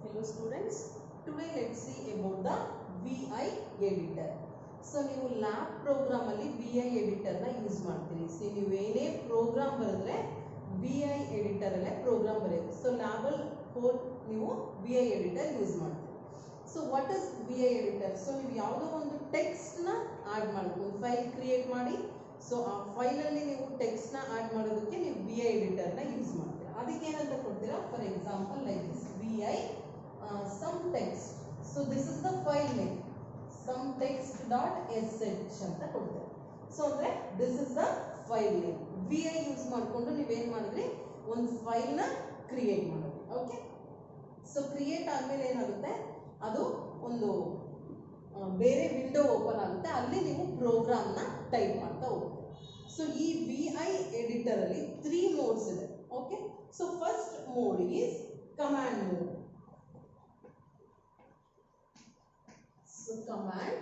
Hello students, today let's see about the VI editor. So ನೀವು lab program ಅಲ್ಲಿ VI editor ನ use ಮಾಡ್ತೀರಿ. So ನೀವು ಏನೇ ಪ್ರೋಗ್ರಾಮ್ ಬರೆದ್ರೆ VI ಎಡಿಟರ್ ಅಲ್ಲೇ ಪ್ರೋಗ್ರಾಮ್ ಬರೆಯೋದು. ಸೊ ಲ್ಯಾಬ್ ಅಲ್ಲಿ ಕೋಡ್ ನೀವು VI ಎಡಿಟರ್ ಯೂಸ್ ಮಾಡ್ತೀರಿ. So what is VI editor? So ನೀವು ಯಾವುದೋ ಒಂದು ಟೆಕ್ಸ್ಟ್ ನ ಆಡ್ ಮಾಡಬೇಕು, ಒಂದು ಫೈಲ್ ಕ್ರಿಯೇಟ್ ಮಾಡಿ. ಸೊ ಆ ಫೈಲ್ ಅಲ್ಲಿ ನೀವು ಟೆಕ್ಸ್ಟ್ ನ ಆಡ್ ಮಾಡೋದಕ್ಕೆ ನೀವು VI ಎಡಿಟರ್ ನ ಯೂಸ್ ಮಾಡ್ತೀರಾ. ಅದಕ್ಕೆ ಏನಂತ ಕೊಡ್ತೀರಾ? For example like this VI some text. So this is the file name, some text.sh ಅಂತ ಕೊಡ್ತೇವೆ. ಸೊ ಅಂದ್ರೆ this is the file name. VI use ಮಾಡಿಕೊಂಡು ನೀವೇನ್ ಮಾಡಿದ್ರಿ, ಒಂದು ಫೈಲ್ ನ ಕ್ರಿಯೇಟ್ ಮಾಡಿದ್ರಿ. ಓಕೆ, ಸೊ ಕ್ರಿಯೇಟ್ ಆದ್ಮೇಲೆ ಏನಾಗುತ್ತೆ, ಅದು ಒಂದು ಬೇರೆ ವಿಂಡೋ ಓಪನ್ ಆಗುತ್ತೆ, ಅಲ್ಲಿ ನೀವು ಪ್ರೋಗ್ರಾಮ್ ನ ಟೈಪ್ ಮಾಡ್ತಾ ಹೋಗ್ತೀರಿ. ಸೊ ಈ VI ಎಡಿಟರ್ ಅಲ್ಲಿ 3 ಮೋಡ್ಸ್ ಇದೆ. Okay, so first mode is command mode. So command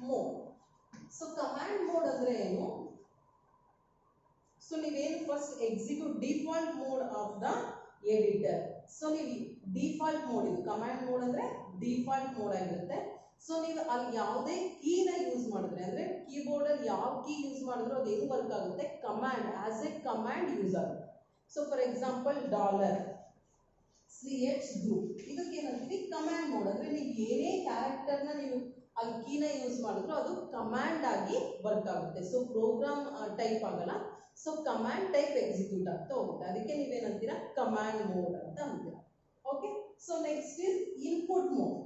mode. So command mode ಅಂದ್ರೆ ಏನು? ಸೊ ನೀವೇನು first execute default mode of the editor. So ನೀವು ಡಿಫಾಲ್ಟ್ ಮೋಡ್, ಇದು ಕಮಾಂಡ್ ಮೋಡ್ ಅಂದ್ರೆ ಡಿಫಾಲ್ಟ್ ಮೋಡ್ ಆಗಿರುತ್ತೆ. So ನೀವು ಅಲ್ಲಿ ಯಾವುದೇ ಕೀನ ಯೂಸ್ ಮಾಡಿದ್ರೆ, ಅಂದ್ರೆ ಕೀಬೋರ್ಡ್ ಅಲ್ಲಿ ಯಾವ ಕೀ ಯೂಸ್ ಮಾಡಿದ್ರು ಅದು ಹೆಂಗ್ ವರ್ಕ್ ಆಗುತ್ತೆ, command as a command use ಆಗುತ್ತೆ. So for example $CH group ಇದಕ್ಕೆ ಏನಂತೀವಿ, ಕಮಾಂಡ್ ಮೋಡ್. ಅಂದ್ರೆ ನೀವು ಏನೇ ಕ್ಯಾರೆಕ್ಟರ್ ನ ನೀವು ಅಲ್ಲಿ ಕೀನ ಯೂಸ್ ಮಾಡಿದ್ರು ಅದು ಕಮಾಂಡ್ ಆಗಿ ವರ್ಕ್ ಆಗುತ್ತೆ. ಸೊ ಪ್ರೋಗ್ರಾಮ್ ಟೈಪ್ ಆಗಲ್ಲ, ಸೊ ಕಮಾಂಡ್ ಟೈಪ್ ಎಕ್ಸಿಕ್ಯೂಟ್ ಆಗ್ತಾ ಹೋಗುತ್ತೆ. ಅದಕ್ಕೆ ನೀವೇನಂತೀರಾ, ಕಮಾಂಡ್ ಮೋಡ್ ಅಂತ ಅಂತೀರಾ. Okay, so next is input mode.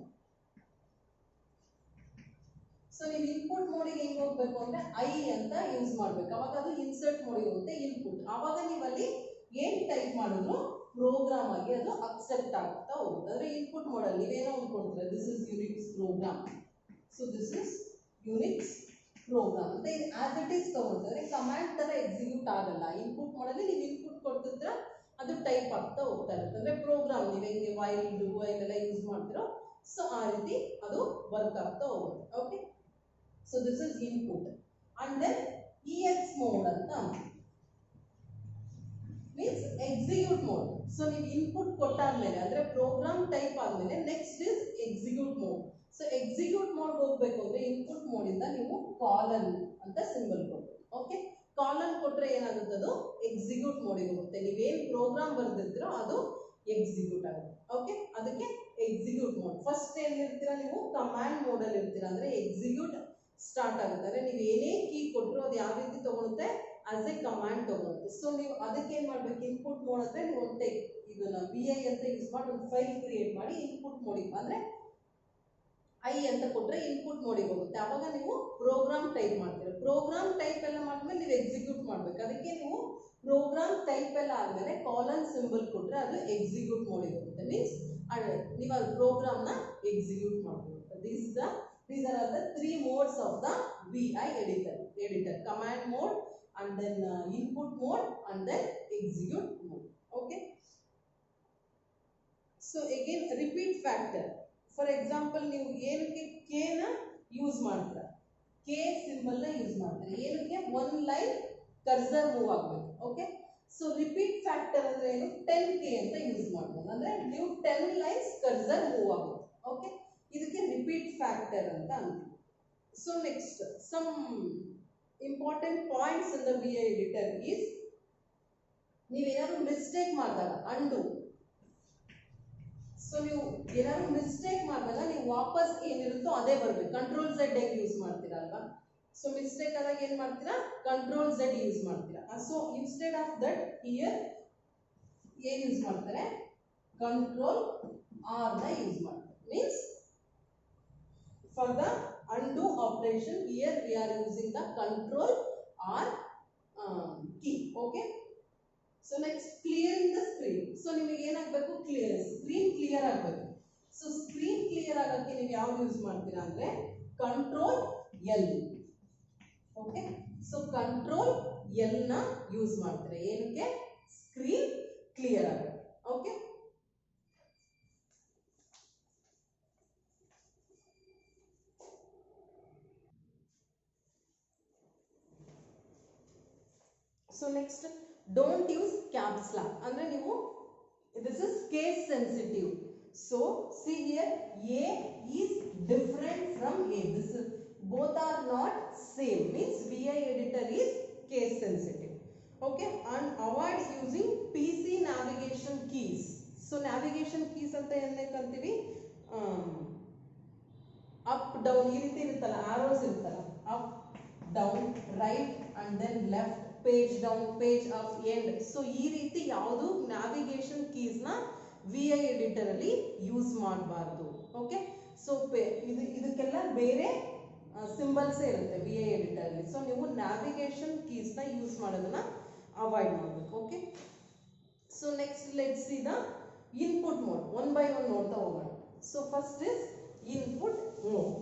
So ನೀವು ಇನ್ಪುಟ್ ಮೋಡಿಗೆ ಹೆಂಗ್ ಹೋಗ್ಬೇಕು ಅಂದ್ರೆ ಐ ಅಂತ ಯೂಸ್ ಮಾಡ್ಬೇಕು, ಅವಾಗ ಅದು ಇನ್ಸರ್ಟ್ ಮೋಡಿಗೆ ಹೋಗುತ್ತೆ ಇನ್ಪುಟ್. ಅವಾಗ ನೀವು ಅಲ್ಲಿ ಏನ್ ಟೈಪ್ ಮಾಡಿದ್ರು ಪ್ರೋಗ್ರಾಮ್ ಆಗಿ ಅದು ಅಕ್ಸೆಪ್ಟ್ ಆಗ್ತಾ ಹೋಗುತ್ತೆ. ಅಂದ್ರೆ ಇನ್ಪುಟ್ ಮೋಡ್ ಅಲ್ಲಿ ನೀವೇನೋ ಅನ್ಕೊಳ್ತೀರಾ, this is Unix program, so this is Unix program ಅಂತ ಆಸ್ ಇಟ್ ಈಸ್ ತಗೊಳ್ತಾರೆ. ಕಮಾಂಡ್ ತರ ಎಕ್ಸಿಕ್ಯೂಟ್ ಆಗಲ್ಲ. ಇನ್ಪುಟ್ ಮೋಡ್ ಅಲ್ಲಿ ನೀವು ಇನ್ಪುಟ್ ಕೊಡ್ತಿದ್ರ ಅದು ಟೈಪ್ ಆಗ್ತಾ ಹೋಗ್ತಾ ಇರುತ್ತೆ. ಅಂದ್ರೆ ಪ್ರೋಗ್ರಾಮ್ ನೀವು ಹೆಂಗೆ ವೈಲ್ ಡು ವೈಲ್ ಎಲ್ಲ ಯೂಸ್ ಮಾಡ್ತಿರೋ, ಸೊ ಆ ರೀತಿ ಅದು ವರ್ಕ್ ಆಗ್ತಾ ಹೋಗುತ್ತೆ. Okay, so this is input. And then EX mode ಅಂತ ಮೀನ್ಸ್ ಎಕ್ಸಿಕ್ಯೂಟ್ ಮೋಡ್. ಸೊ ನೀವು ಇನ್ಪುಟ್ ಕೊಟ್ಟಾದ್ಮೇಲೆ ಅಂದ್ರೆ ಪ್ರೋಗ್ರಾಮ್ ಟೈಪ್ ಆದ್ಮೇಲೆ next is execute mode. So execute mode ಹೋಗ್ಬೇಕು ಅಂದ್ರೆ ಇನ್ಪುಟ್ ಮೋಡ್ ಇಂದ ನೀವು ಕಾಲನ್ ಅಂತ ಸಿಂಬಲ್ ಕೊಡ್ಬೇಕು. ಓಕೆ, ಕಾಲನ್ ಕೊಟ್ರೆ ಏನಾಗುತ್ತೆ, ಅದು ಎಕ್ಸಿಕ್ಯೂಟ್ ಮೋಡಿಗೆ ಹೋಗುತ್ತೆ. ನೀವೇನ್ ಪ್ರೋಗ್ರಾಮ್ ಬರ್ದಿರ್ತೀರೋ ಅದು ಎಕ್ಸಿಕ್ಯೂಟ್ ಆಗುತ್ತೆ. ಓಕೆ, ಅದಕ್ಕೆ ಎಕ್ಸಿಕ್ಯೂಟ್ ಮೋಡ್. ಫಸ್ಟ್ ಏನಿರ್ತೀರಾ ನೀವು ಕಮಾಂಡ್ ಮೋಡ್ ಅಲ್ಲಿ ಇರ್ತೀರಾ, ಅಂದ್ರೆ ಎಕ್ಸಿಕ್ಯೂಟ್ ಸ್ಟಾರ್ಟ್ ಆಗುತ್ತೆ. ಅಂದ್ರೆ ನೀವು ಏನೇ ಕೀ ಕೊಟ್ಟರು ಅದು ಯಾವ ರೀತಿ ತಗೊಳುತ್ತೆ, ಆಸ್ ಎ ಕಮಾಂಡ್ ತಗೊಳುತ್ತೆ. ಸೊ ನೀವು ಅದಕ್ಕೆ ಏನ್ ಮಾಡ್ಬೇಕು, ಇನ್ಪುಟ್ ಮೋಡ್ ಅಂದ್ರೆ ನೀವು ಒಂದು ಇದನ್ನ VI ಅಂತ ಯೂಸ್ ಮಾಡಿ ಒಂದು ಫೈಲ್ ಕ್ರಿಯೇಟ್ ಮಾಡಿ ಇನ್ಪುಟ್ ಮೋಡಿಗೆ ಅಂದ್ರೆ ಐ ಅಂತ ಕೊಟ್ರೆ ಇನ್ಪುಟ್ ಮೋಡಿಗೆ ಹೋಗುತ್ತೆ. ಅವಾಗ ನೀವು ಪ್ರೋಗ್ರಾಮ್ ಟೈಪ್ ಮಾಡ್ತೀರಾ. ಪ್ರೋಗ್ರಾಮ್ ಟೈಪ್ ಎಲ್ಲ ಮಾಡಿದ್ಮೇಲೆ ನೀವು ಎಕ್ಸಿಕ್ಯೂಟ್ ಮಾಡ್ಬೇಕು. ಅದಕ್ಕೆ ನೀವು ಪ್ರೋಗ್ರಾಮ್ ಟೈಪ್ ಎಲ್ಲ ಆದ್ಮೇಲೆ ಕಾಲನ್ ಸಿಂಬಲ್ ಕೊಟ್ರೆ ಅದು ಎಕ್ಸಿಕ್ಯೂಟ್ ಮೋಡಿಗೆ ಹೋಗುತ್ತೆ. ಮೀನ್ಸ್ ನೀವು ಅದು ಪ್ರೋಗ್ರಾಮ್ ನ ಎಕ್ಸಿಕ್ಯೂಟ್ ಮಾಡಬಹುದು. These are the 3 modes of the VI editor: command mode, and then input mode, and then execute mode. Okay, so again repeat factor. For example, ನೀವು ಏನಕ್ಕೆ k ನ ಯೂಸ್ ಮಾಡ್ತೀರಾ, k symbol ನ use ಮಾಡ್ತೀರಾ ಏನಕ್ಕೆ, one line cursor move ಆಗಬೇಕು. Okay, so repeat factor ಅಂದ್ರೆ ಏನು, 10k ಅಂತ ಯೂಸ್ ಮಾಡ್ಬೋದು. ಅಂದ್ರೆ ನೀವು 10 ಲೈನ್ಸ್ ಕರ್ಸರ್ ಮೂವ್ ಆಗುತ್ತೆ. ಓಕೆ, ಇದಕ್ಕೆ ರಿಪೀಟ್ ಫ್ಯಾಕ್ಟರ್ ಅಂತ ಅಂತೀವಿ. So next some important points in the VI editor is, ನೀವೇನಾದ್ರು ಮಿಸ್ಟೇಕ್ ಮಾಡಿದಾಗ ಅಂಡು. ಸೊ ನೀವು ಏನಾದ್ರು ಮಿಸ್ಟೇಕ್ ಮಾಡಿದಾಗ ನೀವು ವಾಪಸ್ ಏನಿರುತ್ತೋ ಅದೇ ಬರ್ಬೇಕು. ಕಂಟ್ರೋಲ್ Z ಯೂಸ್ ಮಾಡ್ತೀರಾ ಅಲ್ವಾ. ಸೊ ಮಿಸ್ಟೇಕ್ ಆದಾಗ ಏನ್ ಮಾಡ್ತೀರಾ, ಕಂಟ್ರೋಲ್ Z ಯೂಸ್ ಮಾಡ್ತೀರಾ. So instead of that here ಏನ್ ಯೂಸ್ ಮಾಡ್ತಾರೆ, ಕಂಟ್ರೋಲ್ R ನ ಯೂಸ್ ಮಾಡ್ತಾರೆ. Means for the undo operation here we are using the control R key. Okay, so next clearing the screen. so ನಿಮಗೆ ಏನಾಗಬೇಕು, screen clear ಆಗಬೇಕು. So screen clear ಆಗಕ್ಕೆ ನೀವು ಯಾವ್ದು ಯೂಸ್ ಮಾಡ್ತೀರಾ ಅಂದ್ರೆ control L. Okay, so control L ನ use ಮಾಡ್ತೀರಾ ಏನಕ್ಕೆ, ಸ್ಕ್ರೀನ್ ಕ್ಲಿಯರ್ ಆಗಕ್ಕೆ. Okay, so next don't use caps lock. ಅಂದ್ರೆ ನೀವು this is case sensitive. So see here, A is different from A. This is, both are not same, means VI editor is case sensitive. Okay, and avoid using PC navigation keys. So navigation keys anta ಏನಂತೀವಿ, up down ಈ ರೀತಿ ಇರುತ್ತಲ್ಲ, arrows ಇರುತ್ತಲ್ಲ, up down right and then left, page down, page up, end. So ಈ ರೀತಿ ಯಾವುದು navigation keys ನ VI editor ಅಲ್ಲಿ ಯೂಸ್ ಮಾಡಬಾರ್ದು. ಓಕೆ, ಸೊ ಇದಕ್ಕೆಲ್ಲ ಬೇರೆ ಸಿಂಬಲ್ಸ್ ಇರುತ್ತೆ VI ಎಡಿಟರ್ ಅಲ್ಲಿ. ಸೊ ನೀವು ನ್ಯಾವಿಗೇಷನ್ ಕೀಸ್ ನ ಯೂಸ್ ಮಾಡೋದನ್ನ ಅವಾಯ್ಡ್ ಮಾಡಬೇಕು. Okay, so next let's see the input mode. One by one ನೋಡ್ತಾ ಹೋಗೋಣ. So first is input mode.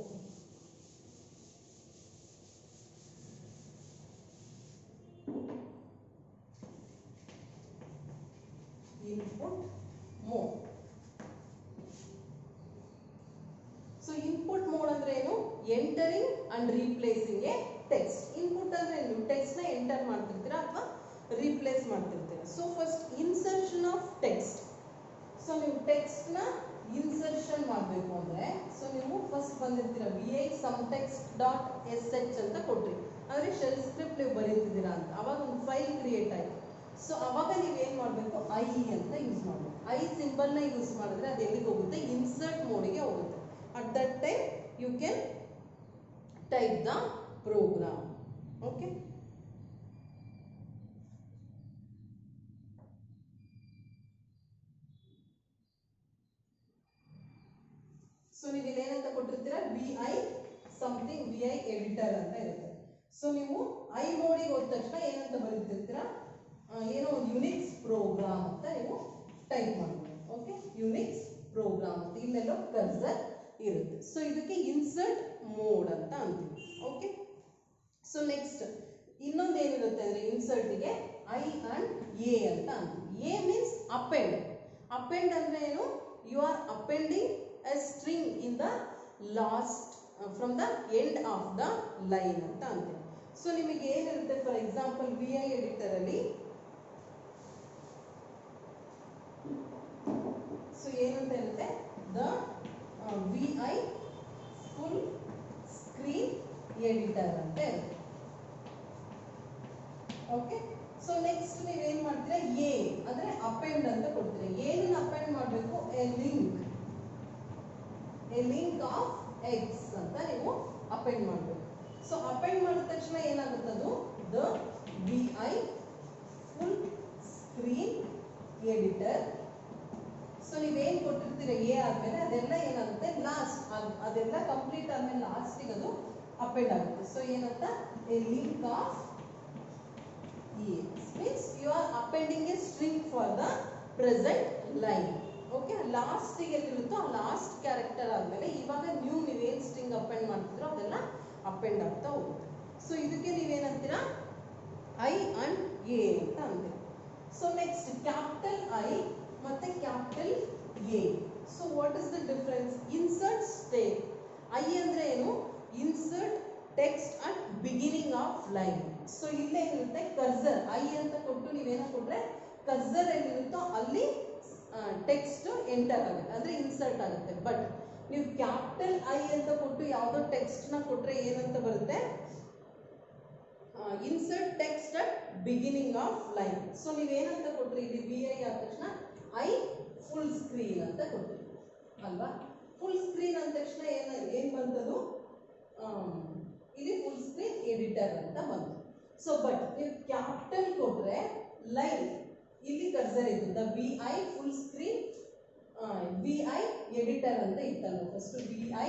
Input mode. So input mode ಅಂದ್ರೆ ಏನು? Entering and replacing a text. Input ಅಂದ್ರೆ ಏನು? Text ನ ಎಂಟರ್ ಮಾಡ್ತಿರ್ತೀರಾ ಅಥವಾ ರಿಪ್ಲೇಸ್ ಮಾಡ್ತಿರ್ತೀರಾ. So first insertion of text. So ನೀವು ಟೆಕ್ಸ್ಟ್ ನ ಇನ್ಸರ್ಷನ್ ಮಾಡಬೇಕು ಅಂದ್ರೆ, ಸೊ ನೀವು ಫಸ್ಟ್ ಬಂದಿರ್ತೀರ VI some text dot sh ಅಂತ ಕೊಟ್ರಿ, ಅಂದ್ರೆ ಶೆಲ್ ಸ್ಕ್ರಿಪ್ಟ್ ನೀವು ಬರೀತಿದ್ದೀರಾ ಅಂತ. ಅವಾಗ ಒಂದು ಫೈಲ್ ಕ್ರಿಯೇಟ್ ಆಯ್ತು. ಸೊ ಅವಾಗ ನೀವು ಏನ್ ಮಾಡಬೇಕು, ಐ ಅಂತ ಯೂಸ್ ಮಾಡಬೇಕು. ಐ ಸಿಂಬಲ್ ನ ಯೂಸ್ ಮಾಡಿದ್ರೆ ಅದು ಎಲ್ಲಿಗೆ ಹೋಗುತ್ತೆ, ಇನ್ಸರ್ಟ್ ಮೋಡಿಗೆ ಹೋಗುತ್ತೆ. At that time you can type the program. Okay, so ನೀವು ಏನಂತ ಕೊಟ್ಟಿರ್ತೀರಾ, VI ಸಮಥಿಂಗ್, VI ಎಡಿಟರ್ ಅಂತ ಇರುತ್ತೆ. ಸೊ ನೀವು ಐ ಮೋಡಿಗೆ ಹೋದ ತಕ್ಷಣ ಏನಂತ ಬರೀತಿರ್ತೀರಾ, ಏನೋ ಒಂದು ಯುನಿಕ್ಸ್ ಪ್ರೋಗ್ರಾಮ್ ಅಂತ ನೀವು ಟೈಪ್ ಮಾಡಬೇಕು. ಓಕೆ, ಯುನಿಕ್ಸ್ ಪ್ರೋಗ್ರಾಮ್ ಅಂತ ಇಲ್ಲೆಲ್ಲೋ ಕರ್ಸರ್ ಇರುತ್ತೆ. ಸೊ ಇದಕ್ಕೆ ಇನ್ಸರ್ಟ್ ಮೋಡ್ ಅಂತ ಅಂತೀವಿ. ಓಕೆ, ಸೊ ನೆಕ್ಸ್ಟ್ ಇನ್ನೊಂದು ಏನಿರುತ್ತೆ ಅಂದ್ರೆ ಇನ್ಸರ್ಟ್ಗೆ ಐ ಅಂಡ್ ಎ ಅಂತ ಅಂತೀವಿ. A means append. ಅಪೆಂಡ್ ಅಂದ್ರೆ ಏನು, you are appending a string in the last from the end of the line ಅಂತ ಅಂತೀವಿ. ಸೊ ನಿಮಗೆ ಏನಿರುತ್ತೆ, ಫಾರ್ ಎಕ್ಸಾಂಪಲ್ VI ಎಡಿಟರ್ ಅಲ್ಲಿ ಸೊ ಏನಂತ ಇರುತ್ತೆ, the VI full screen editor ಅಂತ ಇರುತ್ತೆ. ಓಕೆ, ಸೊ ನೆಕ್ಸ್ಟ್ ನೀವೇನ್ ಮಾಡ್ತೀರಾ, ಎ ಅಂದ್ರೆ ಅಪೆಂಡ್ ಅಂತ ಕೊಡ್ತೀರಾ. ಏನನ್ನ ಅಪೆಂಡ್ ಮಾಡಬೇಕು, ಎ ಲಿಂಕ್ ಆಫ್ ಎಕ್ಸ್ ಅಂತ ನೀವು ಅಪೆಂಡ್ ಮಾಡಬೇಕು. ಸೊ ಅಪೆಂಡ್ ಮಾಡಿದ ತಕ್ಷಣ ಏನಾಗುತ್ತದು, the VI full screen editor. So ನೀವೇನ್ ಕೊಟ್ಟಿರ್ತೀರ ಎ ಆದ್ಮೇಲೆ ಅದೆಲ್ಲ ಏನಾಗುತ್ತೆ, ಲಾಸ್ಟ್ ಅದೆಲ್ಲ ಕಂಪ್ಲೀಟ್ ಆದ್ಮೇಲೆ ಲಾಸ್ಟಿಗೆ ಅದು ಅಪೆಂಡ್ ಆಗುತ್ತೆ. ಸೊ ಏನಂತ, a link of a means you are appending a string for the present line. Okay, ಲಾಸ್ಟಿಗೆ ಎಲ್ಲಿರುತ್ತೋ ಆ ಲಾಸ್ಟ್ ಕ್ಯಾರೆಕ್ಟರ್ ಆದ್ಮೇಲೆ ಇವಾಗ ನೀವೇನ್ ಸ್ಟ್ರಿಂಗ್ ಅಪೆಂಡ್ ಮಾಡ್ತಿದ್ರೋ ಅದೆಲ್ಲ ಅಪೆಂಡ್ ಆಗ್ತಾ ಹೋಗುತ್ತೆ. ಸೊ ಇದಕ್ಕೆ ನೀವೇನಂತೀರಾ, ಐ ಅಂಡ್ ಎ ಅಂತ ಅಂತೀರಾ. ಸೊ ನೆಕ್ಸ್ಟ್ ಕ್ಯಾಪಿಟಲ್ ಐ ಮತ್ತೆ capital A. So what is the difference, insert state. I ಅಂದ್ರೆ ಏನು, insert text at beginning of line. So ಇಲ್ಲೇ ಏನಿರುತ್ತೆ, ಕರ್ಸರ್ ಐ ಅಂತ ಕೊಟ್ಟು ನೀವೇನೋ ಕೊಟ್ರೆ ಕರ್ಸರ್ ಎಲ್ಲಿರುತ್ತೋ ಅಲ್ಲಿ ಟೆಕ್ಸ್ಟ್ ಎಂಟರ್ ಆಗುತ್ತೆ, ಅಂದ್ರೆ ಇನ್ಸರ್ಟ್ ಆಗುತ್ತೆ. ಬಟ್ ನೀವು ಕ್ಯಾಪಿಟಲ್ ಐ ಅಂತ ಕೊಟ್ಟು ಯಾವುದೋ ಟೆಕ್ಸ್ಟ್ ನ ಕೊಟ್ರೆ ಏನಂತ ಬರುತ್ತೆ, insert text at beginning of line. So ನೀವೇನಂತ ಕೊಟ್ರಿ, ಇಲ್ಲಿ VI ಆದ ತಕ್ಷಣ ಐ ಫುಲ್ ಸ್ಕ್ರೀನ್ ಅಂತ ಕೊಟ್ರಿ ಅಲ್ವಾ. ಫುಲ್ ಸ್ಕ್ರೀನ್ ಅಂದ ತಕ್ಷಣ ಏನ್ ಬಂತದು, ಇಲ್ಲಿ ಫುಲ್ ಸ್ಕ್ರೀನ್ ಎಡಿಟರ್ ಅಂತ ಬಂತು. ಸೊ ಬಟ್ ನೀವು ಕ್ಯಾಪಿಟಲ್ ಕೊಟ್ರೆ ಲೈನ್ ಇಲ್ಲಿ ಕರ್ಸರ್ ಇತ್ತು, the VI full screen VI editor ಅಂತ ಇತ್ತಲ್ಲ, ಫಸ್ಟ್ VI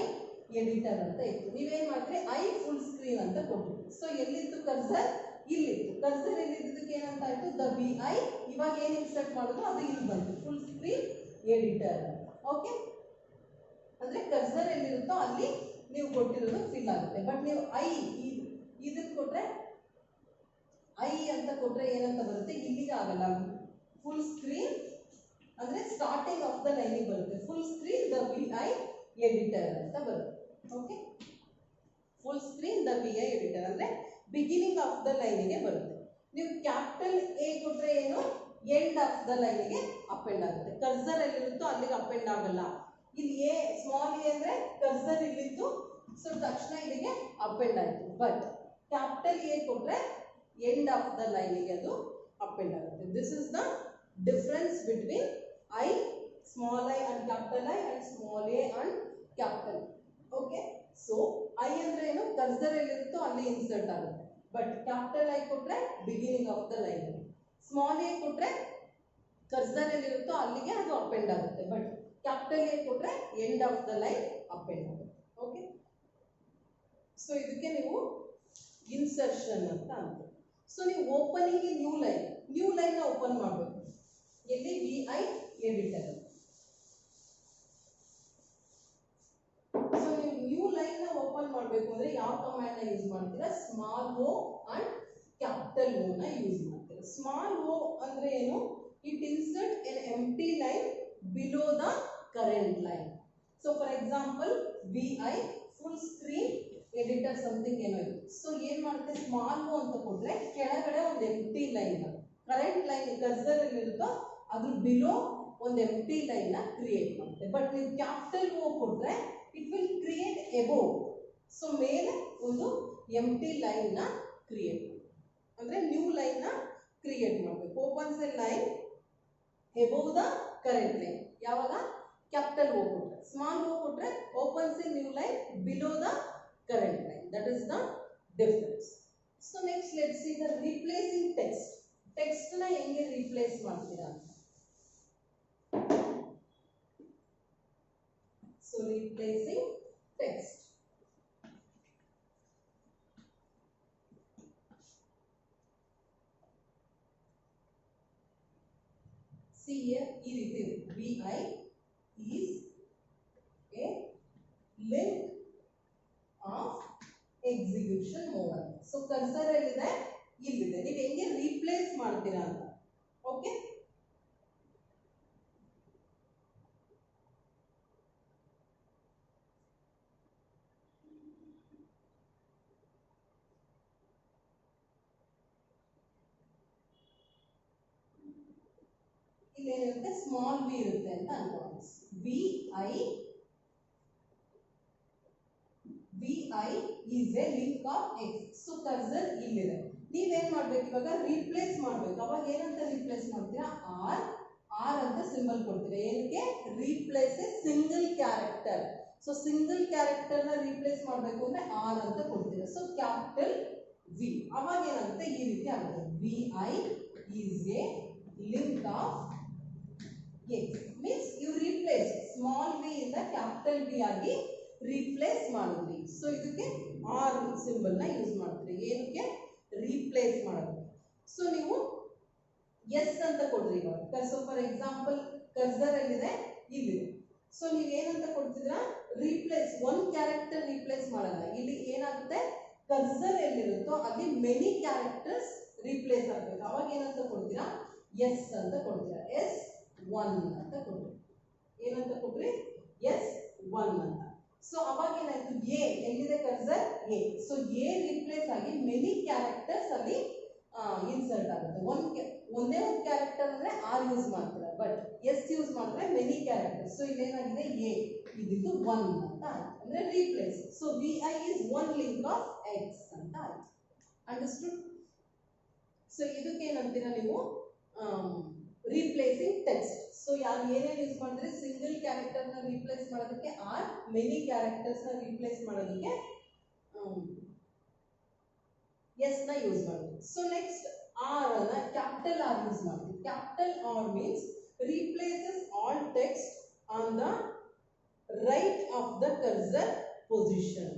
ಎಡಿಟರ್ ಅಂತ ಇತ್ತು. ನೀವೇನ್ ಮಾಡಿದ್ರಿ, ಐ ಫುಲ್ ಸ್ಕ್ರೀನ್ ಅಂತ ಕೊಟ್ರಿ. ಸೊ ಎಲ್ಲಿತ್ತು ಕರ್ಸರ್, ಇಲ್ಲಿತ್ತು. ಕರ್ಸರ್ ಎಲ್ಲಿದ್ದಕ್ಕೆ ಏನಂತ ಆಯ್ತು, ದ VI. ಇವಾಗ ಏನ್ ಇನ್ಸರ್ಟ್ ಮಾಡಿದ್ರು ಅದು ಇಲ್ಲಿ ಬಂತು, ಫುಲ್ ಸ್ಕ್ರೀನ್ ಎಡಿಟರ್. ಓಕೆ, ಅಂದ್ರೆ ಕರ್ಸರ್ ಎಲ್ಲಿರುತ್ತೋ ಅಲ್ಲಿ ನೀವು ಕೊಟ್ಟಿರೋದು ಫಿಲ್ ಆಗುತ್ತೆ. ಬಟ್ ನೀವು ಐ ಇದನ್ನ ಕೊಟ್ರೆ, ಐ ಅಂತ ಕೊಟ್ರೆ ಏನಂತ ಬರುತ್ತೆ, ಇಲ್ಲಿಗೆ ಆಗಲ್ಲ. ಫುಲ್ ಸ್ಕ್ರೀನ್ ಅಂದ್ರೆ ಸ್ಟಾರ್ಟಿಂಗ್ ಆಫ್ ದ ಲೈನ್ ಬರುತ್ತೆ, full screen the VI editor ಅಂತ ಬರುತ್ತೆ. Okay, full screen the VI editor ಅಂದ್ರೆ ಬಿಗಿನಿಂಗ್ ಆಫ್ ದ ಲೈನ್ ಗೆ ಬರುತ್ತೆ. ನೀವು ಕ್ಯಾಪಿಟಲ್ ಎ ಕೊಟ್ರೆ ಏನು, ಎಂಡ್ ಆಫ್ ದ ಲೈನ್ಗೆ ಅಪೆಂಡ್ ಆಗುತ್ತೆ. ಕರ್ಸರ್ ಎಲ್ಲಿರುತ್ತೋ ಅಲ್ಲಿಗೆ ಅಪೆಂಡ್ ಆಗಲ್ಲ. ಇಲ್ಲಿ ಎ ಸ್ಮಾಲ್ ಎ ಅಂದ್ರೆ ಕರ್ಸರ್ ಇಲ್ಲಿತ್ತು, ಸೊ ತಕ್ಷಣ ಇಲ್ಲಿಗೆ ಅಪೆಂಡ್ ಆಯಿತು. ಬಟ್ ಕ್ಯಾಪಿಟಲ್ ಎ ಕೊಟ್ರೆ ಎಂಡ್ ಆಫ್ ದ ಲೈನ್ಗೆ ಅದು ಅಪೆಂಡ್ ಆಗುತ್ತೆ. This is the difference between I small I and capital I and small A and capital. Okay, so I ಅಂದ್ರೆ ಏನು, ಕರ್ಸರ್ ಎಲ್ಲಿರುತ್ತೋ ಅಲ್ಲಿ ಇನ್ಸರ್ಟ್ ಆಗುತ್ತೆ. ಬಟ್ ಕ್ಯಾಪಿಟಲ್ ಐ ಕೊಟ್ರೆ beginning of the line, small A ಕೊಟ್ರೆ cursor ಎಲ್ಲಿರುತ್ತೋ ಅಲ್ಲಿಗೆ ಅದು append ಆಗುತ್ತೆ. But capital A ಕೊಟ್ರೆ end of the line append ಆಗುತ್ತೆ. ಓಕೆ, ಸೊ ಇದಕ್ಕೆ ನೀವು ಇನ್ಸರ್ಷನ್ ಅಂತ ಅಂತೀವಿ. ಸೊ ನೀವು ಓಪನಿಂಗ್ ನ್ಯೂ ಲೈನ್ ಓಪನ್ ಮಾಡಬೇಕು. ಎಲ್ಲಿ VI ಎಡಿಟರ್. ಸೊ ನೀವು ನ್ಯೂ ಲೈನ್ ಓಪನ್ ಮಾಡಬೇಕು ಅಂದ್ರೆ ಯಾವ ಕಮಾಂಡ್ ನ ಯೂಸ್ ಮಾಡ್ತೀರಾ, small O and capital O ನ ಯೂಸ್ ಮಾಡ್ತೀರಾ. ಸ್ಮಾಲ್ ಓ ಅಂದ್ರೆ ಏನು, it insert an empty line below the current line. So for example VI full screen editor something ಏನೋ ಇದೆ. ಸೊ ಏನ್ ಮಾಡುತ್ತೆ, ಸ್ಮಾಲ್ ಓ ಅಂತ ಕೊಟ್ರೆ ಕೆಳಗಡೆ ಒಂದು empty line, current line cursor ಅಲ್ಲಿ ಇರುತ್ತೋ ಅದ್ರ ಬಿಲೋ ಒಂದು ಎಂಪ್ಟಿ ಲೈನ್ ನ ಕ್ರಿಯೇಟ್ ಮಾಡುತ್ತೆ. ಬಟ್ ನೀವು ಕ್ಯಾಪಿಟಲ್ ಓ ಕೊಟ್ರೆ it will create above, so ಮೇಲೆ ಒಂದು ಎಂಪ್ಟಿ ಲೈನ್ ನ ಕ್ರಿಯೇಟ್ ಅಂದ್ರೆ ನ್ಯೂ ಲೈನ್ ನ ಕ್ರಿಯೇಟ್ ಮಾಡಬೇಕು. Opens A line above the current line ಯಾವಾಗ ಕ್ಯಾಪಿಟಲ್ ಓ ಕೊಟ್ರೆ. ಸ್ಮಾಲ್ ಓ ಕೊಟ್ರೆ opens A new line below the current line. That is the difference. So next let's see the replacing text. Text na henge replace ಮಾಡ್ತೀರಾ. So replacing text. See here, ಈ ರೀತಿ VI is a link of execution mode. So cursor ಎಲ್ಲಿದೆ, ಇಲ್ಲಿದೆ. ನೀವು ಹೆಂಗೆ replace ಮಾಡ್ತೀರಾ ಅಂತ. Okay, ಇಲ್ಲೇನಿರುತ್ತೆ, small V ಇರುತ್ತೆ ಅಂತ ಅನ್ಕೊಳ್ಳಿ. VI is a link of X. So cursor ಇಲ್ಲಿದೆ. ನೀವೇನ್ ಮಾಡ್ಬೇಕು, ಇವಾಗ ರೀಪ್ಲೇಸ್ ಮಾಡ್ಬೇಕು. ಅವಾಗ ಏನಂತ ರೀಪ್ಲೇಸ್ ಮಾಡ್ತೀರಾ, ಆರ್ ಅಂತ ಸಿಂಬಲ್ ಕೊಡ್ತೀರಾ. ಏನಕ್ಕೆ, replace A single character. So single character ನ ರೀಪ್ಲೇಸ್ ಮಾಡಬೇಕು ಅಂದ್ರೆ ಆರ್ ಅಂತ ಕೊಡ್ತೀರಾ. ಸೊ ಕ್ಯಾಪಿಟಲ್ ವಿ, ಅವಾಗ ಏನಾಗುತ್ತೆ, ಈ ರೀತಿ ಆಗುತ್ತೆ. VI is a link of X means you replace small v ಇಂದ ಕ್ಯಾಪಿಟಲ್ V ಆಗಿ ರೀಪ್ಲೇಸ್ ಮಾಡಿದ್ರಿ. ಸೊ ಇದಕ್ಕೆ ಆರ್ ಸಿಂಬಲ್ ನ ಯೂಸ್ ಮಾಡ್ತೀರಿ. ಏನಕ್ಕೆ, ರೀಪ್ಲೇಸ್ ಮಾಡೋದು. ಸೊ ನೀವು ಎಸ್ ಅಂತ ಕೊಡ್ರಿ ಇವಾಗ. ಸೊ ಫಾರ್ ಎಕ್ಸಾಂಪಲ್ ಕರ್ಸರ್ ಎಲ್ಲಿದೆ, ಇಲ್ಲಿದೆ. ಸೊ ನೀವು ಏನಂತ ಕೊಡ್ತಿದ್ರಾ, ರೀಪ್ಲೇಸ್ ಒನ್ ಕ್ಯಾರೆಕ್ಟರ್ ರೀಪ್ಲೇಸ್ ಮಾಡಲ್ಲ. ಇಲ್ಲಿ ಏನಾಗುತ್ತೆ, ಕರ್ಸರ್ ಎಲ್ಲಿರುತ್ತೋ ಅಲ್ಲಿ ಮೆನಿ ಕ್ಯಾರೆಕ್ಟರ್ಸ್ ರೀಪ್ಲೇಸ್ ಆಗಬೇಕು. ಅವಾಗ ಏನಂತ ಕೊಡ್ತೀರಾ, ಎಸ್ ಅಂತ ಕೊಡ್ತೀರಾ. S1 ಅಂತ ಕೊಡ್ರಿ. ಏನಂತ ಕೊಡ್ರಿ, S1 ಅಂತ. ಸೊ ಅವಾಗ ಏನಾಯ್ತು, ಎ ಎಲ್ಲಿದೆ cursor, A. So A replace ಆಗಿ ಮೆನಿ ಕ್ಯಾರೆಕ್ಟರ್ಸ್ ಅಲ್ಲಿ ಇನ್ಸರ್ಟ್ ಆಗುತ್ತೆ. ಒಂದೇ ಒಂದು ಕ್ಯಾರೆಕ್ಟರ್ ಅಂದ್ರೆ ಆರ್ ಯೂಸ್ ಮಾಡ್ತಾರೆ, ಬಟ್ ಎಸ್ ಯೂಸ್ ಮಾಡಿದ್ರೆ ಮೆನಿ ಕ್ಯಾರೆಕ್ಟರ್ಸ್. ಸೊ ಇಲ್ಲೇನಾಗಿದೆ, ಎ ಇದಿದ್ದು 1 ಅಂತ ಆಯ್ತು, ಅಂದ್ರೆ replace. So VI is one link of X ಅಂತ ಆಯ್ತು. ಅಂಡರ್ಸ್ಟುಡ್. ಸೊ ಇದಕ್ಕೆ ಏನಂತೀರಾ ನೀವು, ರೀಪ್ಲೇಸಿಂಗ್ ಟೆಕ್ಸ್ಟ್. ಸೊ ಯಾವ ಏನೇನು ಯೂಸ್ ಮಾಡಿದ್ರೆ, ಸಿಂಗಲ್ ಕ್ಯಾರೆಕ್ಟರ್ ನ ರೀಪ್ಲೇಸ್ ಮಾಡೋದಕ್ಕೆ ಆರ್, ಮೆನಿ ಕ್ಯಾರೆಕ್ಟರ್ಸ್ ನ ರೀಪ್ಲೇಸ್ ಮಾಡೋದಕ್ಕೆ ಎಸ್ ನ ಯೂಸ್ ಮಾಡ್ತೀವಿ. ಸೊ ನೆಕ್ಸ್ಟ್ ಆರ್ ಅನ್ನ ಕ್ಯಾಪಿಟಲ್ ಆರ್ ಯೂಸ್ ಮಾಡ್ತೀವಿ. Capital R means replaces all text on the right of the cursor position.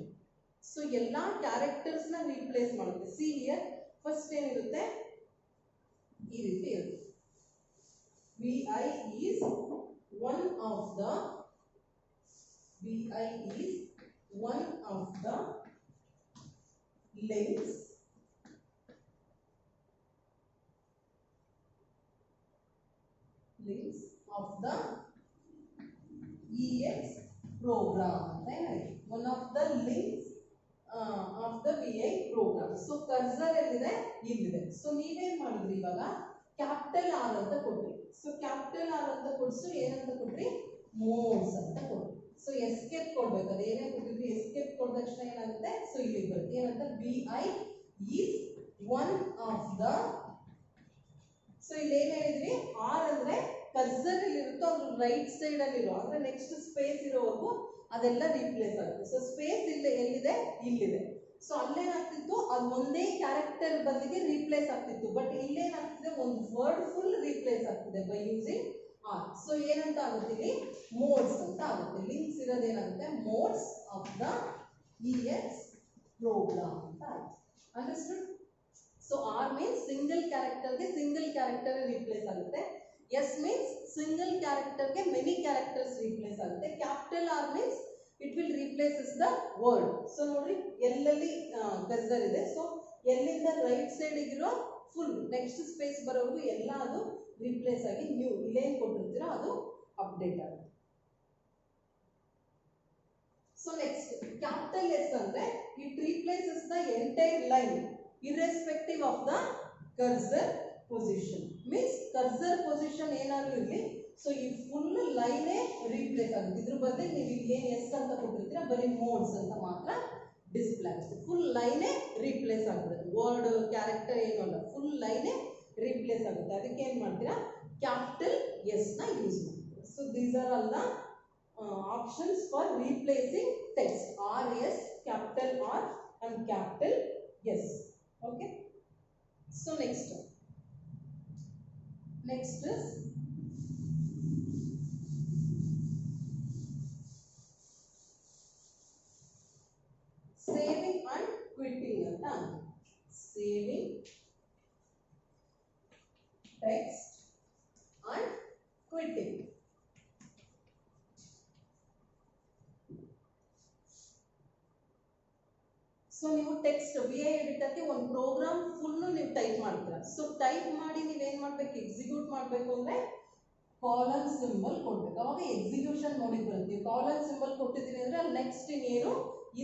So ಎಲ್ಲಾ ಕ್ಯಾರೆಕ್ಟರ್ಸ್ ನ ರೀಪ್ಲೇಸ್ ಮಾಡುತ್ತೆ. ಸಿ ಹಿಯರ್, ಫಸ್ಟ್ ಏನಿರುತ್ತೆ, ಈ ರೀತಿ ಇರುತ್ತೆ. VI is one of the links of the EX program. One of the links of the VI program. So cursor ಎಲ್ಲಿದೆ, ಇಲ್ಲಿದೆ. So ನೀವೇನ್ ಮಾಡಿದ್ರಿ, ಇವಾಗ ಕ್ಯಾಪಿಟಲ್ ಆರ್ ಅಂತ ಕೊಟ್ರಿ. ಸೊ ಕ್ಯಾಪಿಟಲ್ ಆರ್ ಅಂತ ಕೊಡ್ಸು ಏನಂತ ಕೊಟ್ರಿ, ಮೋಡ್ಸ್ ಅಂತ ಕೊಟ್ರಿ. ಸೊ ಎಸ್ಕೇಪ್ ಕೊಡ್ಬೇಕು, ಅದೇನೇ ಕೊಟ್ಟಿದ್ವಿ ಎಸ್ಕೇಪ್ ಕೊಟ್ಟ ತಕ್ಷಣ ಏನಾಗುತ್ತೆ, ಸೊ ಇಲ್ಲಿ ಬರುತ್ತೆ ಏನಂತ, B I is one of the. So ಇಲ್ಲಿ ಏನ್ ಹೇಳಿದ್ವಿ, ಆರ್ ಅಂದ್ರೆ ಕರ್ಸರ್ ಇಲ್ಲಿ ಇರುತ್ತೋ ಅದ್ರ ರೈಟ್ ಸೈಡ್ ಅಲ್ಲಿ ಇರೋ, ಅಂದ್ರೆ ನೆಕ್ಸ್ಟ್ ಸ್ಪೇಸ್ ಇರೋವರೆಗೂ ಅದೆಲ್ಲ ರೀಪ್ಲೇಸ್ ಆಗುತ್ತೆ. ಸೊ ಸ್ಪೇಸ್ ಇಲ್ಲಿ ಎಲ್ಲಿದೆ, ಇಲ್ಲಿದೆ. ಸೊ ಅಲ್ಲೇನಾಗ್ತಿತ್ತು, ಅದು ಒಂದೇ ಕ್ಯಾರೆಕ್ಟರ್ ಬದಲಿಗೆ ರೀಪ್ಲೇಸ್ ಆಗ್ತಿತ್ತು. ಬಟ್ ಇಲ್ಲೇನಾಗ್ತಿದೆ, ಒಂದು ವರ್ಡ್ ಫುಲ್ ರೀಪ್ಲೇಸ್ ಆಗ್ತಿದೆ ಬೈ ಯೂಸಿಂಗ್ ಆರ್. ಸೊ ಏನಂತ ಆಗುತ್ತೆ ಇಲ್ಲಿ, ಮೋಡ್ಸ್ ಅಂತ ಆಗುತ್ತೆ. ಲಿಂಕ್ಸ್ ಇರೋದೇನಾಗುತ್ತೆ, modes of the EX program ಅಂತ ಆಗುತ್ತೆ. Understood? So R means single ಕ್ಯಾರೆಕ್ಟರ್ಗೆ ಸಿಂಗಲ್ ಕ್ಯಾರೆಕ್ಟರ್ ರೀಪ್ಲೇಸ್ ಆಗುತ್ತೆ. ಎಸ್ ಮೀನ್ಸ್ ಸಿಂಗಲ್ ಕ್ಯಾರೆಕ್ಟರ್ಗೆ ಮೆನಿ ಕ್ಯಾರೆಕ್ಟರ್ಸ್ ರೀಪ್ಲೇಸ್ ಆಗುತ್ತೆ. Capital R means it will replaces the word. So ನೋಡ್ರಿ ಎಲ್ಲೆಲ್ಲಿ ಕರ್ಸರ್ ಇದೆ, ಸೊ ಎಲ್ಲಿಂದ ರೈಟ್ ಸೈಡ್ ಇರೋ ಫುಲ್ ನೆಕ್ಸ್ಟ್ ಸ್ಪೇಸ್ ಬರೋವರೆಗೂ ಎಲ್ಲ ಅದು ರಿಪ್ಲೇಸ್ ಆಗಿ ನ್ಯೂ ಇಲ್ಲೇನು ಕೊಟ್ಟಿರ್ತೀರೋ ಅದು ಅಪ್ಡೇಟ್ ಆಗುತ್ತೆ. ಸೊ ನೆಕ್ಸ್ಟ್ ಕ್ಯಾಪಿಟಲ್ ಎಸ್ ಅಂದ್ರೆ it replaces the entire line irrespective of the cursor position. means cursor position ಏನಾದ್ರು ಇರಲಿ, ಸೊ ಈ ಫುಲ್ ಲೈನೇ ರೀಪ್ಲೇಸ್ ಆಗುತ್ತೆ. ಇದ್ರ ಬದಲು ನೀವು ಇಲ್ಲಿ ಏನು ಎಸ್ ಅಂತ ಕೊಟ್ಟಿರ್ತೀರಾ, ಬರೀ ಮೋಡ್ಸ್ ಅಂತ ಮಾತ್ರ ಡಿಸ್ಪ್ಲೇ ಆಗುತ್ತೆ. ಫುಲ್ ಲೈನೇ ರೀಪ್ಲೇಸ್ ಆಗ್ಬಿಡುತ್ತೆ, ವರ್ಡ್ ಕ್ಯಾರೆಕ್ಟರ್ ಏನೂ ಅಲ್ಲ, ಫುಲ್ ಲೈನೇ ರೀಪ್ಲೇಸ್ ಆಗುತ್ತೆ. ಅದಕ್ಕೆ ಏನು ಮಾಡ್ತೀರಾ, ಕ್ಯಾಪಿಟಲ್ ಎಸ್ ನ ಯೂಸ್ ಮಾಡ್ತೀರಾ. So these are all the options for replacing text, R S, capital R and capital S. Okay, so next is saving and quitting anta. Saving text and quitting. So ನೀವು text V I ಎಡಿಟರ್ಗೆ ಒಂದು program full ನೀವು type ಮಾಡ್ತೀರಾ. So type ಮಾಡಿ ನೀವೇನು ಮಾಡಬೇಕು, execute ಮಾಡಬೇಕು ಅಂದರೆ colon symbol ಕೊಡಬೇಕು, ಅವಾಗ ಎಕ್ಸಿಕ್ಯೂಷನ್ ನೋಡಿಗೆ ಬರುತ್ತೆ. ನೀವು ಕಾಲನ್ ಸಿಂಬಲ್ ಕೊಟ್ಟಿದ್ದೀರಿ ಅಂದರೆ ಅಲ್ಲಿ ನೆಕ್ಸ್ಟ್ ಇನ್ನೇನು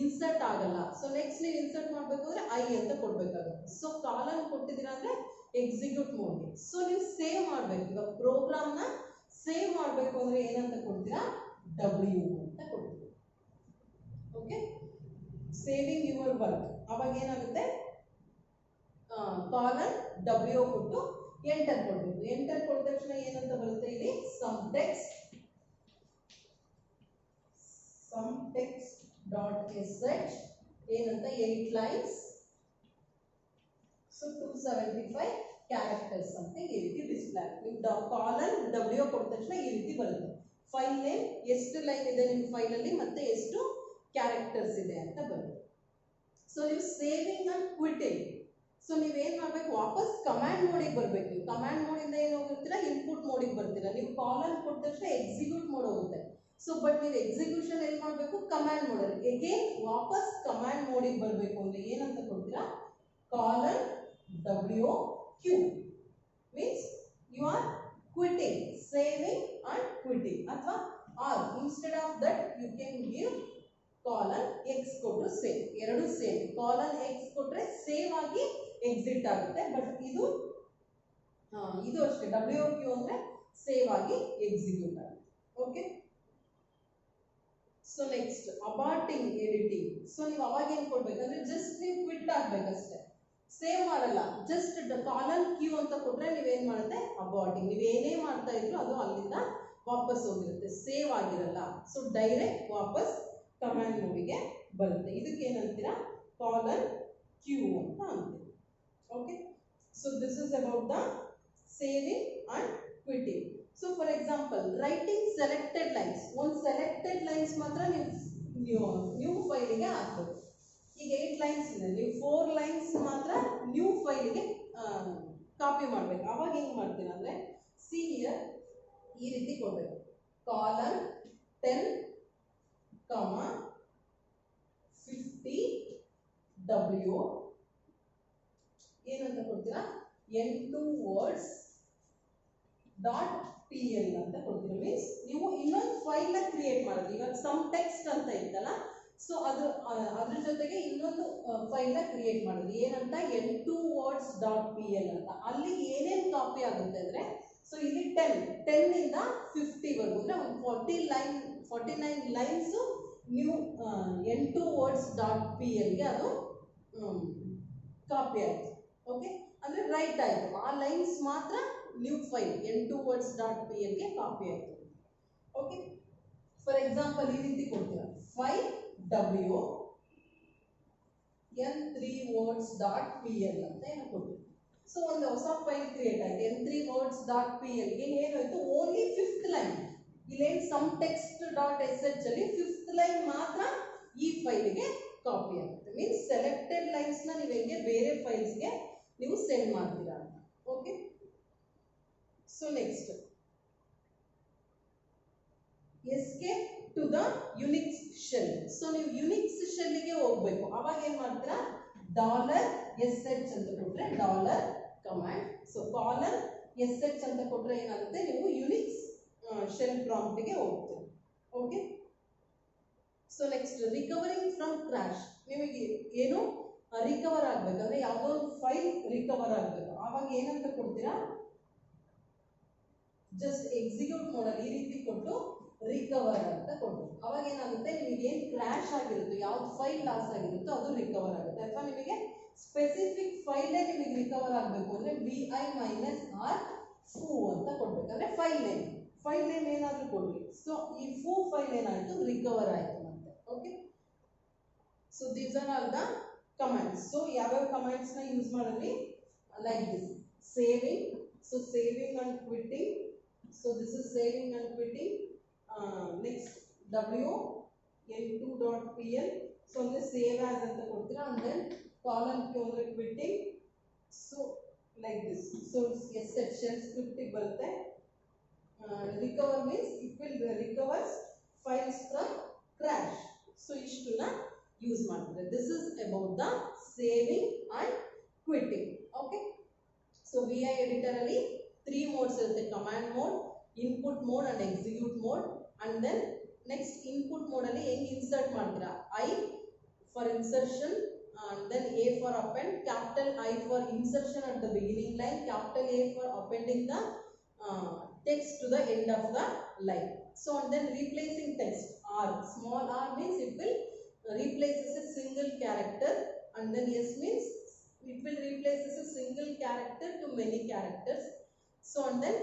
ಇನ್ಸರ್ಟ್ ಆಗಲ್ಲ. ಸೊ ನೆಕ್ಸ್ಟ್ ನೀವು ಇನ್ಸರ್ಟ್ ಮಾಡಬೇಕು ಅಂದರೆ ಐ ಅಂತ ಕೊಡಬೇಕಾಗುತ್ತೆ. ಸೊ ಕಾಲನ್ ಕೊಟ್ಟಿದ್ದೀರಾ ಅಂದರೆ ಎಕ್ಸಿಕ್ಯೂಟ್ ಮಾಡಿ. ಸೊ ನೀವು ಸೇವ್ ಮಾಡಬೇಕು. ಇವಾಗ ಪ್ರೋಗ್ರಾಮ್ನ ಸೇವ್ ಮಾಡಬೇಕು ಅಂದರೆ ಏನಂತ ಕೊಡ್ತೀರಾ, ಡಬ್ಲ್ಯೂ ಅಂತ ಕೊಡ್ತೀವಿ. Okay, saving your work. ಅವಾಗ ಏನಾಗುತ್ತೆ, ಕಾಲನ್ ಡಬ್ಲ್ಯೂ ಕೊಟ್ಟು ಎಂಟರ್ ಕೊಡಬೇಕು. ಎಂಟರ್ ಕೊಟ್ಟ ತಕ್ಷಣ ಏನಂತ ಬರುತ್ತೆ ಇಲ್ಲಿ, some text dot S H ಏನಂತ 8 ಲೈನ್ಸ್, ಸೊ 275 ಕ್ಯಾರೆಕ್ಟರ್ಸ್ ಅಂತ ಈ ರೀತಿ ಡಿಸ್ಪ್ಲೇ ಆಗುತ್ತೆ. ನೀವು ಕಾಲನ್ ಡಬ್ಲ್ಯೂ ಕೊಟ್ಟ ತಕ್ಷಣ ಈ ರೀತಿ ಬರುತ್ತೆ. ಫೈಲ್ ನೇಮ್, ಎಷ್ಟು ಲೈನ್ ಇದೆ ನಿಮ್ಮ ಫೈಲಲ್ಲಿ ಮತ್ತೆ ಎಷ್ಟು ಕ್ಯಾರೆಕ್ಟರ್ಸ್ ಇದೆ ಅಂತ ಬರುತ್ತೆ. ಸೊ ನೀವು ಸೇವಿಂಗ್ ಅಂಡ್ ಕ್ವಿಟಿಂಗ್, ಸೊ ನೀವೇನು ಮಾಡಬೇಕು, ವಾಪಸ್ ಕಮಾಂಡ್ ಮೋಡಿಗೆ ಬರಬೇಕು. ನೀವು ಕಮಾಂಡ್ ಮೋಡಿಂದ ಏನು ಹೋಗಿರ್ತೀರಾ, ಇನ್ಪುಟ್ ಮೋಡಿಗೆ ಬರ್ತೀರಾ. ನೀವು ಕಾಲನ್ ಕೊಟ್ಟ ತಕ್ಷಣ ಎಕ್ಸಿಕ್ಯೂಟ್ ಮೋಡ್ ಹೋಗುತ್ತೆ. ಸೊ ಬಟ್ ನೀವು ಎಕ್ಸಿಕ್ಯೂಷನ್ ಎಲ್ಲಿ ಮಾಡಬೇಕು, ಕಮಾಂಡ್ ಮೋಡಲ್ಲಿ. ಅಗೇನ್ ವಾಪಸ್ ಕಮಾಂಡ್ ಮೋಡಿಗೆ ಬರಬೇಕು ಅಂದರೆ ಏನಂತ ಕೊಡ್ತೀರಾ, colon W Q. Means you are quitting, saving and quitting. ಅಥವಾ or instead of that you can give colon X ಕೊಟ್ಟರು ಸೇವ್, ಎರಡು ಸೇವ್. ಕಾಲನ್ ಎಕ್ಸ್ ಕೊಟ್ಟರೆ ಸೇವ್ ಆಗಿ ಎಕ್ಸಿಟ್ ಆಗುತ್ತೆ. ಬಟ್ ಇದು ಅಷ್ಟೇ, ಡಬ್ಲ್ಯೂ ಕ್ಯೂ ಅಂದರೆ ಸೇವ್ ಆಗಿ ಎಕ್ಸಿಕ್ಯೂಟ್ ಆಗುತ್ತೆ. Okay, so next aborting editing. So ನೀವು ಅವಾಗ ಏನು ಕೊಡ್ಬೇಕಂದ್ರೆ ಜಸ್ಟ್ ನೀವು ಕ್ವಿಟ್ ಆಗಬೇಕಷ್ಟೇ, ಸೇವ್ ಮಾಡಲ್ಲ. ಜಸ್ಟ್ ಕಾಲನ್ ಕ್ಯೂ ಅಂತ ಕೊಟ್ಟರೆ ನೀವೇನು ಮಾಡುತ್ತೆ, ಅಬಾರ್ಟಿಂಗ್. ನೀವೇನೇ ಮಾಡ್ತಾ ಇದ್ರು ಅದು ಅಲ್ಲಿಂದ ವಾಪಸ್ ಹೋಗಿರುತ್ತೆ, ಸೇವ್ ಆಗಿರಲ್ಲ. ಸೊ ಡೈರೆಕ್ಟ್ ವಾಪಸ್ ಕಮಾಂಡ್ ಮೋಡಿಗೆ ಬರುತ್ತೆ. ಇದಕ್ಕೆ ಏನಂತೀರಾ, ಕಾಲನ್ ಕ್ಯೂ ಅಂತ ಅಂತೀವಿ. Okay, so this is about the saving and quitting. So for example writing selected lines, ಒಂದು ಸೆಲೆಕ್ಟೆಡ್ ಲೈನ್ಸ್ ಮಾತ್ರ ನೀವು ನ್ಯೂ ಫೈಲಿಗೆ ಹಾಕಬೇಕು. ಈಗ 8 ಲೈನ್ಸ್ ಇದೆ, ನೀವು 4 ಲೈನ್ಸ್ ಮಾತ್ರ ನ್ಯೂ ಫೈಲಿಗೆ ಕಾಪಿ ಮಾಡಬೇಕು. ಅವಾಗ ಹೆಂಗೆ ಮಾಡ್ತೀರಾ ಅಂದರೆ, ಸಿ ಹಿಯರ್ ಈ ರೀತಿ ಕೊಡಬೇಕು, ಕಾಲನ್ 10, 50 ಡಬ್ಲ್ಯೂ ಏನಂತ ಕೊಡ್ತೀರಾ, 8 ವರ್ಡ್ಸ್ ಡಾಟ್ ಪಿ ಎಲ್ ಅಂತ ಕೊಡ್ತೀರಾ. ಮೀನ್ಸ್ ನೀವು ಇನ್ನೊಂದು ಫೈಲ್ನ ಕ್ರಿಯೇಟ್ ಮಾಡೋದು. ಇವಾಗ ಸಮ್ ಟೆಕ್ಸ್ಟ್ ಅಂತ ಇತ್ತಲ್ಲ, ಸೊ ಅದ್ರ ಜೊತೆಗೆ ಇನ್ನೊಂದು ಫೈಲ್ ನ ಕ್ರಿಯೇಟ್ ಮಾಡಿದ್ವಿ ಏನಂತ n2 words dot P L ಅಂತ. ಅಲ್ಲಿ ಏನೇನು ಕಾಪಿ ಆಗುತ್ತೆ ಅಂದ್ರೆ ಸೊ ಇಲ್ಲಿ 10 ಇಂದ 50 ವರೆಗೂ ಅಂದ್ರೆ ಒಂದು 49 ಲೈನ್ಸ್ ನೀವು n2 words ಡಾಟ್ ಪಿ ಎಲ್ಗೆ ಅದು ಕಾಪಿ ಆಯಿತು. ಓಕೆ, ಅಂದ್ರೆ ರೈಟ್ ಆಯಿತು, ಆ ಲೈನ್ಸ್ ಮಾತ್ರ new file n2 words dot P ಎಲ್ಗೆ ಕಾಪಿ ಆಯಿತು. ಓಕೆ, ಫಾರ್ ಎಕ್ಸಾಂಪಲ್ ಈ ರೀತಿ ಕೊಡ್ತೀರಾ 5w n3 words dot P L ಅಂತ ಏನೋ ಕೊಡ್ತೀವಿ. ಸೊ ಒಂದು ಹೊಸ ಫೈಲ್ ಕ್ರಿಯೇಟ್ ಆಯ್ತು n3 words ಡಾಟ್ ಪಿ ಎಲ್ಗೆ. ಏನಾಯ್ತು, ಓನ್ಲಿ 5th ಲೈನ್ ಇಲ್ಲೇನು some text dot S H ಅಲ್ಲಿ 5th ಲೈನ್ ಮಾತ್ರ ಈ ಫೈಲ್ಗೆ ಕಾಪಿ ಆಗುತ್ತೆ. ಮೀನ್ಸ್ ಸೆಲೆಕ್ಟೆಡ್ ಲೈನ್ಸ್ ನ ನೀವು ಹೆಂಗೆ ಬೇರೆ ಫೈಲ್ಸ್ಗೆ ನೀವು ಸೆಂಡ್ ಮಾಡ್ತೀರಾ ಅಂತ. Okay, so next escape to the Unix shell. ಸೊ ನೀವು ಯುನಿಕ್ಸ್ ಶೆಲ್ಗೆ ಹೋಗ್ಬೇಕು. ಅವಾಗ ಏನ್ ಮಾಡ್ತೀರಾ, $sh ಅಂತ ಕೊಟ್ರೆ ಡಾಲರ್ ಕಮಾಂಡ್. ಸೊ $sh ಅಂತ ಕೊಟ್ರೆ ಏನಾಗುತ್ತೆ, ನೀವು ಯುನಿಕ್ಸ್ ಶೆಲ್ ಪ್ರಾಂಪ್ಟ್ಗೆ ಹೋಗ್ತೀರಿ. Okay, so next recovering from crash. ನಿಮಗೆ ಏನು ರಿಕವರ್ ಆಗ್ಬೇಕಂದ್ರೆ ಯಾವುದೋ ಒಂದು ಫೈಲ್ ರಿಕವರ್ ಆಗಬೇಕು. ಆವಾಗ ಏನಂತ ಕೊಡ್ತೀರಾ, ಜಸ್ಟ್ ಎಕ್ಸಿಕ್ಯೂಟ್ ಮಾಡಲ್ ಈ ರೀತಿ ಕೊಟ್ಟು ರಿಕವರ್ ಅಂತ ಕೊಡ್ಬೇಕು. ಅವಾಗ ಏನಾಗುತ್ತೆ, ನಿಮಗೆ ಏನು ಕ್ರಾಶ್ ಆಗಿರುತ್ತೋ, ಯಾವ್ದು ಫೈಲ್ ಲಾಸ್ ಆಗಿರುತ್ತೋ ಅದು ರಿಕವರ್ ಆಗುತ್ತೆ. ಅಥವಾ ನಿಮಗೆ ಸ್ಪೆಸಿಫಿಕ್ ಫೈಲೇ ನಿಮಗೆ ರಿಕವರ್ ಆಗಬೇಕು ಅಂದ್ರೆ vi-r foo ಅಂತ ಕೊಡ್ಬೇಕು. ಅಂದ್ರೆ ಫೈಲ್ ನೇಮ್ ಏನಾದರೂ ಕೊಡ್ರಿ. ಸೊ ಈ foo ಫೈಲ್ ಏನಾಯ್ತು, ರಿಕವರ್ ಆಯ್ತು ಮತ್ತೆ. Okay, so these are all the commands. So ಯಾವ್ಯಾವ ಕಮಾಂಡ್ಸ್ ನ ಯೂಸ್ ಮಾಡಿದ್ವಿ, like this saving. So saving and quitting. So this is saving and quitting. Next n2.pl. So ಅಂದ್ರೆ ಸೇವ್ ಆಸ್ ಅಂತ ಕೊಡ್ತೀರಾ. And then colon ಗೆ ಅಂದ್ರೆ ಕ್ವಿಟ್ಟಿಂಗ್. So like this. So sh shell script ಬರುತ್ತೆ. Recover means it will recovers files from crash. So ಇಷ್ಟನ್ನ use ಮಾಡ್ತಾರೆ. This is about the saving and quitting. Okay, so V I editor ಅಲ್ಲಿ 3 modes ಇರುತ್ತೆ, command mode, input mode and execute mode. And then next input mode ಅಲ್ಲಿ ಹೆಂಗ್ insert ಮಾಡ್ತೀರಾ, I for insertion, and then A for append, capital I for insertion at the beginning line, capital A for appending the text to the end of the line. So and then replacing text, R, small r means it will replaces a single character, and then S means it will replaces a single character to many characters. So and then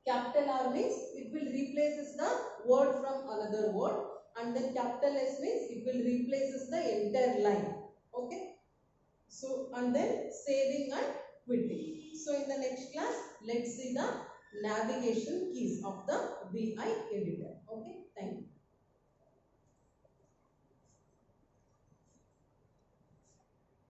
capital R means it will replaces the word from another word, and then capital S means it will replaces the entire line. Okay, so and then saving and quitting. So in the next class let's see the navigation keys of the VI editor. Okay.